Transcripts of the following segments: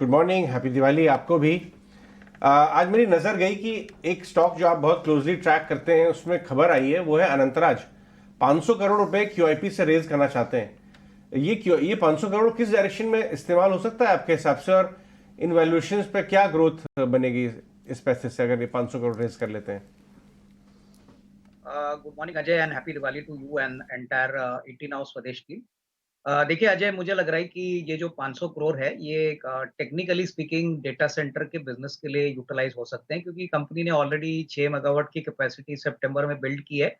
Good morning, happy Diwali आपको भी। आज मेरी नज़र गई कि एक स्टॉक जो आप बहुत क्लोजली ट्रैक करते हैं उसमें खबर आई है, वो है अनंतराज। 500 करोड़ रुपए क्यूआईपी से रेज करना चाहते हैं। ये 500 करोड़ किस डायरेक्शन में इस्तेमाल हो सकता है आपके हिसाब से, और इन वैल्यूएशंस पे क्या ग्रोथ बनेगी इस पैसे से अगर ये 500 करोड़ रेज कर लेते हैं? Good morning Ajay and happy Diwali to you and entire 18 house Swadesh team. देखिए अजय, मुझे लग रहा है कि ये जो 500 करोड़ है ये टेक्निकली स्पीकिंग डेटा सेंटर के बिजनेस के लिए यूटिलाइज हो सकते हैं, क्योंकि कंपनी ने ऑलरेडी 6 मेगावाट की कैपेसिटी सितंबर में बिल्ड की है।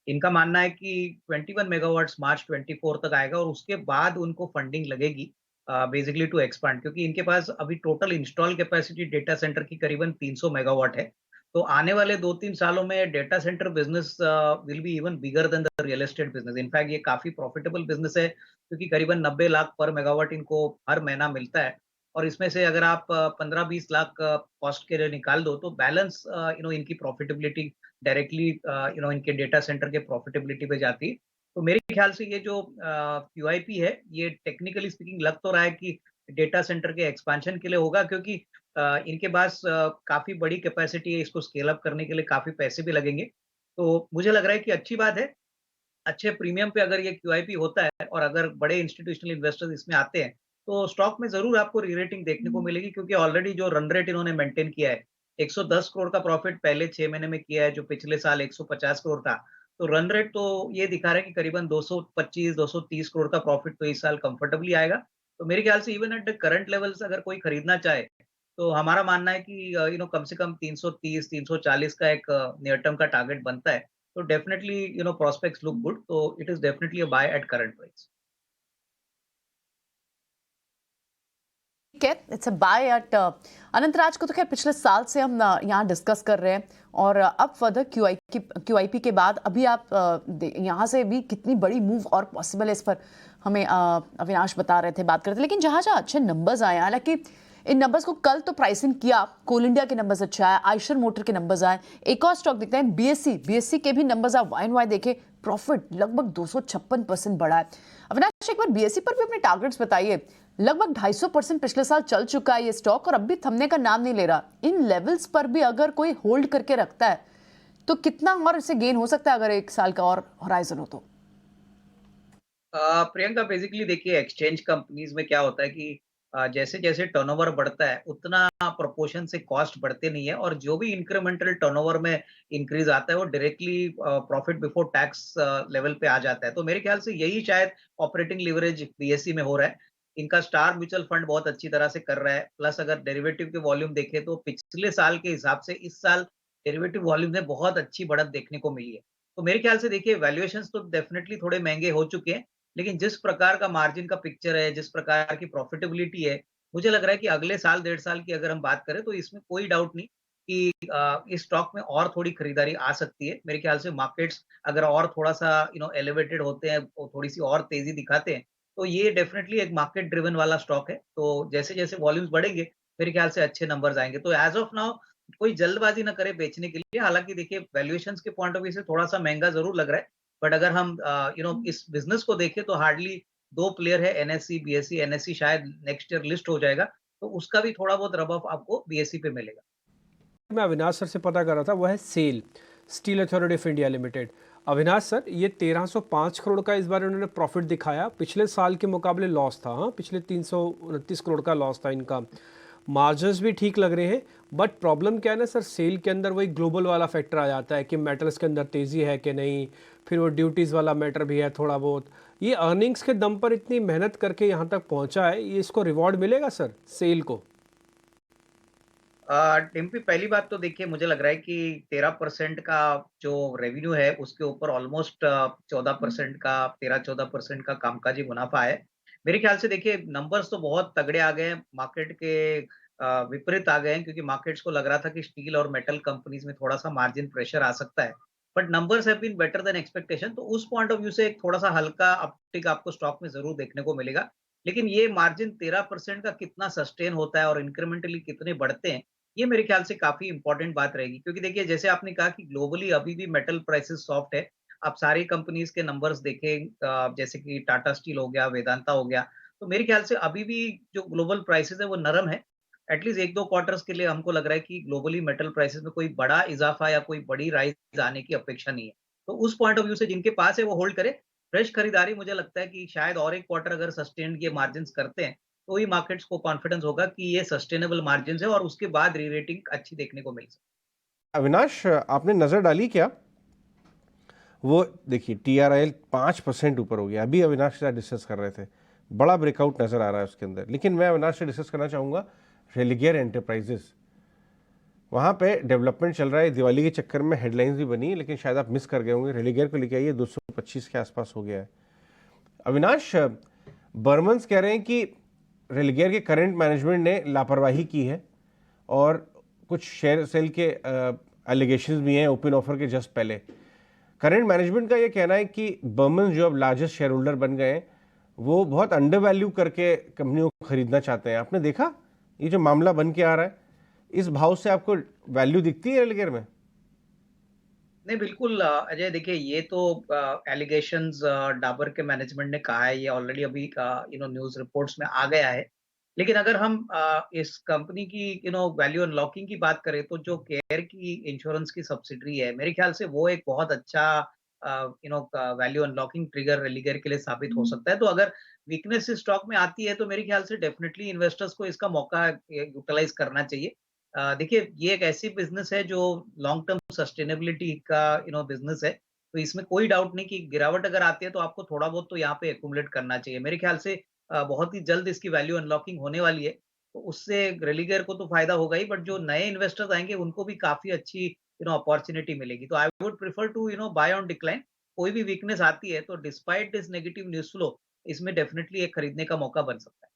इनका मानना है कि 21 मेगावाट्स मार्च 24 तक आएगा और उसके बाद उनको फंडिंग लगेगी बेसिकली टू एक्सपांड, क्योंकि इनके पास अभी total install capacity data centre की करीबन 300 मेगावाट है। तो आने वाले 2-3 सालों में data centre business will be even bigger than the real estate business. In fact ये काफी प्रॉफिटेबल बिजनेस है, क्योंकि करीबन 90 लाख पर मेगावाट इनको हर महीना मिलता है। और इसमें से अगर आप 15-20 लाख कॉस्ट के लिए निकाल दो तो बैलेंस इनकी प्रॉफिटेबिलिटी डायरेक्टली इनके डेटा सेंटर के प्रॉफिटेबिलिटी पे जाती है। तो मेरे ख्याल से ये जो क्यूआईपी है ये टेक्निकली स्पीकिंग लग तो रहा है कि डेटा सेंटर के एक्सपेंशन के लिए होगा, क्योंकि इनके पास काफी बड़ी कैपेसिटी है, इसको स्केल अप करने के लिए काफी पैसे भी लगेंगे। तो मुझे लग रहा है कि अच्छी बात है। अच्छे प्रीमियम पे अगर ये क्यूआईपी होता है और अगर बड़े इंस्टीट्यूशनल इन्वेस्टर्स इसमें आते हैं, तो स्टॉक में ज़रूर आपको री-रेटिंग देखने को मिलेगी, क्योंकि ऑलरेडी जो रन रेट इन्होंने मेंटेन किया है, 110 करोड़ का प्रॉफिट पहले 6 महीने में किया है, जो पिछले साल 150 करोड़ था। तो रन रेट तो ये दिखा रहा है कि करीबन 225-230 करोड़ का प्रॉफिट तो इस साल कंफर्टेबली आएगा। तो मेरे ख्याल से even at the current levels अगर कोई खरीदना चाहे, तो हमारा मानना है कि कम से कम 330-340 का एक नियर टर्म का टारगेट बनता है। So definitely, prospects look good. So it is definitely a buy at current price. ठीक है, it's a buy at Anantraj को तो खैर पिछले साल से हम यहाँ डिस्कस कर रहे हैं, और अब फर्दर क्यूआईपी के बाद अभी आप यहाँ से भी कितनी बड़ी मूव और पॉसिबल है इस पर हमें अविनाश बता रहे थे, बात करते थे। लेकिन जहाँ जहाँ अच्छे नंबर्स आए, हालांकि इन नंबर्स को कल तो प्राइसिंग किया, कोल इंडिया के नंबर्स अच्छा है, आयशर मोटर के नंबर्स आए, एक और स्टॉक दिखता है बीएससी के भी नंबर्स आए, वाई एंड वाई देखे, प्रॉफिट लगभग 256% बढ़ा है। अविनाश, एक बार बीएससी पर भी अपने टारगेट्स बताइए। लगभग 250% पिछले साल चल चुका है ये स्टॉक और अब भी थमने का नाम नहीं ले रहा। इन लेवल्स पर भी अगर कोई होल्ड करके रखता है तो कितना और इसे गेन हो सकता है अगर एक साल का और होराइजन हो तो? प्रियंका, बेसिकली देखिए एक्सचेंज कंपनीज में क्या होता है कि जैसे जैसे टर्नओवर बढ़ता है उतना प्रोपोर्शन से कॉस्ट बढ़ते नहीं है, और जो भी इंक्रीमेंटल टर्नओवर में इंक्रीज आता है वो directly profit before tax level पे आ जाता है। तो मेरे ख्याल से यही शायद ऑपरेटिंग लिवरेज बीएससी में हो रहा है। इनका स्टार म्यूचुअल फंड बहुत अच्छी तरह से कर रहा है, प्लस अगर डेरिवेटिव के वॉल्यूम देखें तो पिछले साल के हिसाब से इस साल डेरिवेटिव वॉल्यूम में बहुत अच्छी बढ़त देखने को मिली है। तो मेरे ख्याल से देखिए वैल्यूएशंस तो डेफिनेटली थोड़े महंगे हो चुके हैं, लेकिन जिस प्रकार का मार्जिन का पिक्चर है, जिस प्रकार की प्रॉफिटेबिलिटी है, मुझे लग रहा है कि अगले साल, डेढ़ साल की अगर हम बात करें तो इसमें कोई डाउट नहीं कि इस स्टॉक में और थोड़ी खरीदारी आ सकती है। मेरे ख्याल से मार्केट्स अगर और थोड़ा-सा एलिवेटेड होते हैं, और थोड़ी-सी और तेज़ी दिखाते हैं, तो ये डेफिनिटली एक मार्केट ड्रिवन वाला स्टॉक है। तो जैसे-जैसे वॉल्यूम्स बढ़ेंगे, मेरे ख्याल से अच्छे नंबर्स आएँगे। तो एज़ ऑफ नाउ कोई जल्दबाज़ी ना करे बेचने के लिए। हालाँकि देखिए वैल्यूएशंस के पॉइंट ऑफ व्यू से थोड़ा-सा महँगा ज़रूर लग रहा है। बट अगर हम इस बिज़नेस को देखें तो हार्डली 2 प्लेयर है, एनएससी, बीएससी। एनएससी शायद नेक्स्ट ईयर लिस्ट हो जाएगा, तो उसका भी थोड़ा बहुत रब ऑफ आपको बीएससी पे मिलेगा। मैं अविनाश सर से पता कर रहा था, वो है SAIL, Steel Authority of India Limited. Avinash sir, ये 1305 करोड़ का इस बार उन्होंने प्रॉफिट दिखाया, पिछले साल के मुकाबले लॉस था। हाँ, पिछले 329 करोड़ का लॉस था इनका। मार्जिन्स भी ठीक लग रहे हैं, बट प्रॉब्लम क्या है ना सर, सेल के अंदर वही ग्लोबल वाला फैक्टर आ जाता है कि मेटल्स के अंदर तेज़ी है कि नहीं, फिर वो ड्यूटीज़ वाला मैटर भी है थोड़ा बहुत। ये अर्निंग्स के दम पर इतनी मेहनत करके यहाँ तक पहुँचा है, ये इसको रिवॉर्ड मिलेगा सर सेल को? डिम्पी, पहली बात तो देखिए मुझे लग रहा है कि 13% का जो रेवेन्यू है उसके ऊपर ऑलमोस्ट 14% का, 13-14% का कामकाजी मुनाफा है। मेरे ख्याल से देखिए नंबर्स तो बहुत तगड़े आ गए हैं, मार्केट के विपरीत आ गए हैं, क्योंकि मार्केट्स को लग रहा था कि स्टील और मेटल कंपनीज में थोड़ा-सा मार्जिन प्रेशर आ सकता है। But numbers have been better than expectation, तो उस पॉइंट ऑफ व्यू से एक थोड़ा-सा हल्का अपटिक आपको स्टॉक में ज़रूर देखने को मिलेगा। लेकिन ये मार्जिन 13% का कितना सस्टेन होता है और इंक्रीमेंटली कितने बढ़ते हैं, ये मेरे ख्याल से काफ़ी इम्पोर्टेंट बात रहेगी, क्योंकि देखिए जैसे आपने कहा कि ग्लोबली अभी भी मेटल प्राइसेस सॉफ्ट है। आप सारी कंपनीज़ के नंबर्स देखें, जैसे कि टाटा स्टील हो गया, वेदांता हो गया, तो मेरे ख्याल से अभी भी जो ग्लोबल प्राइसेस है वो नरम है। एटलीस्ट 1-2 क्वार्टर्स के लिए हमको लग रहा है कि ग्लोबली मेटल प्राइसेस में कोई बड़ा इज़ाफ़ा या कोई बड़ी राइज़ आने की अपेक्षा नहीं है। तो उस पॉइंट ऑफ व्यू से जिनके पास है वो होल्ड करें। फ्रेश खरीदारी मुझे लगता है कि शायद और 1 क्वार्टर अगर सस्टेन्ड ये मार्जिन्स करते हैं, तो ही मार्केट्स को कॉन्फिडेंस होगा कि ये सस्टेनेबल मार्जिन्स है और उसके बाद री-रेटिंग अच्छी देखने को मिल सकती है। अविनाश, आपने नजर डाली क्या? वो देखिए TRIL 5% ऊपर हो गया। अभी अविनाश के साथ डिस्कस कर रहे थे, बड़ा ब्रेकआउट नजर आ रहा है उसके अंदर। लेकिन मैं अविनाश से डिस्कस करना चाहूँगा रेलिगेयर एंटरप्राइजेस। वहाँ पे डेवलपमेंट चल रहा है, दिवाली के चक्कर में हेडलाइंस भी बनी, लेकिन शायद आप मिस कर गए होंगे। रेलिगेयर को लेके आइए, 225 के आसपास हो गया है। अविनाश, बर्मन्स कह रहे हैं कि रेलिगेयर के करंट मैनेजमेंट ने लापरवाही की है और कुछ शेयर सेल के एलिगेशंस भी हैं ओपन ऑफर के जस्ट पहले। करंट मैनेजमेंट का ये कहना है कि बर्मन्स जो अब लार्जेस्ट शेयर होल्डर बन गए हैं, वो बहुत अंडर वैल्यू करके कंपनियों को खरीदना चाहते हैं। आपने देखा ये जो मामला बन के आ रहा है, इस भाव से आपको वैल्यू दिखती है रेलिगेयर में? नहीं, बिल्कुल अजय, देखिए ये तो एलिगेशंस डाबर के मैनेजमेंट ने कहा है, ये ऑलरेडी अभी न्यूज़ रिपोर्ट्स में आ गया है। लेकिन अगर हम इस कंपनी की वैल्यू अनलॉकिंग की बात करें, तो जो केयर की इंश्योरेंस की सब्सिडरी है, मेरे ख्याल से वो एक बहुत अच्छा वैल्यू अनलॉकिंग ट्रिगर रेलिगेयर के लिए साबित हो सकता है। तो अगर वीकनेस इस स्टॉक में आती है, तो मेरे ख्याल से डेफिनेटली इन्वेस्टर्स को इसका मौका यूटिलाइज करना चाहिए। देखिए ये एक ऐसी बिज़नेस है जो लॉन्ग टर्म सस्टेनेबिलिटी का बिज़नेस है, तो इसमें कोई डाउट नहीं कि गिरावट अगर आती है तो आपको थोड़ा बहुत तो यहाँ पे एक्यूमुलेट करना चाहिए। मेरे ख्याल से बहुत ही जल्द इसकी वैल्यू अनलॉकिंग होने वाली है, तो उससे रेलिगेयर को तो फ़ायदा होगा ही, बट जो नए इन्वेस्टर्स आएँगे उनको भी काफ़ी अच्छी अपॉर्च्युनिटी मिलेगी। तो I would prefer to buy on decline. कोई भी वीकनेस आती है तो despite this negative news flow, इसमें डेफिनिटली एक खरीदने का मौका बन सकता है।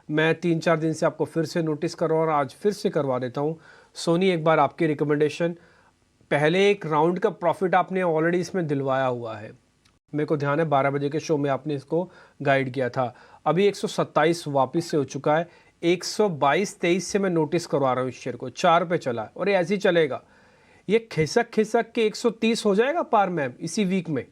मैं 3-4 दिन से आपको फिर से नोटिस कर रहा हूँ और आज फिर से करवा देता हूँ। सोनी, एक बार आपकी रिकमेंडेशन, पहले एक राउंड का प्रॉफिट आपने ऑलरेडी इसमें दिलवाया हुआ है। मेरे को ध्यान है 12 बजे के शो में आपने इसको गाइड किया था। अभी 127 वापस से हो चुका है। 122-23 से मैं नोटिस करवा रहा हूँ इस शेयर को, 4 पे चला है और ये ऐसे ही चलेगा। ये खिसक खिसक के 130 हो जाएगा पार मैम इसी वीक में।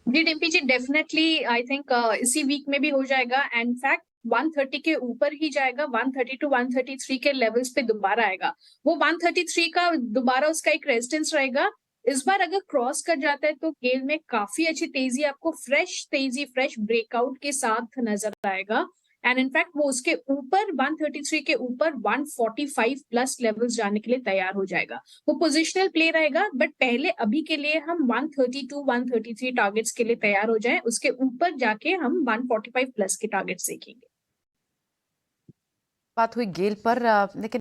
जी डिम्पी जी, डेफिनेटली आई थिंक इसी वीक में भी हो जाएगा। एंड फैक्ट 130 के ऊपर ही जाएगा, 130 टू 133 के लेवल्स पे दोबारा आएगा। वो 133 का दोबारा उसका एक रेजिस्टेंस रहेगा। इस बार अगर क्रॉस कर जाता है तो गेल में काफी अच्छी तेजी आपको फ्रेश ब्रेकआउट के साथ नजर आएगा। एंड इनफैक्ट वो उसके ऊपर 133 के ऊपर 145 प्लस लेवल्स जाने के लिए तैयार हो जाएगा। वो पोजिशनल प्ले रहेगा, बट पहले अभी के लिए हम 132 133 टारगेट्स के लिए तैयार हो जाएं। उसके ऊपर जाके हम 145 प्लस के टारगेट्स देखेंगे। बात हुई गेल पर, लेकिन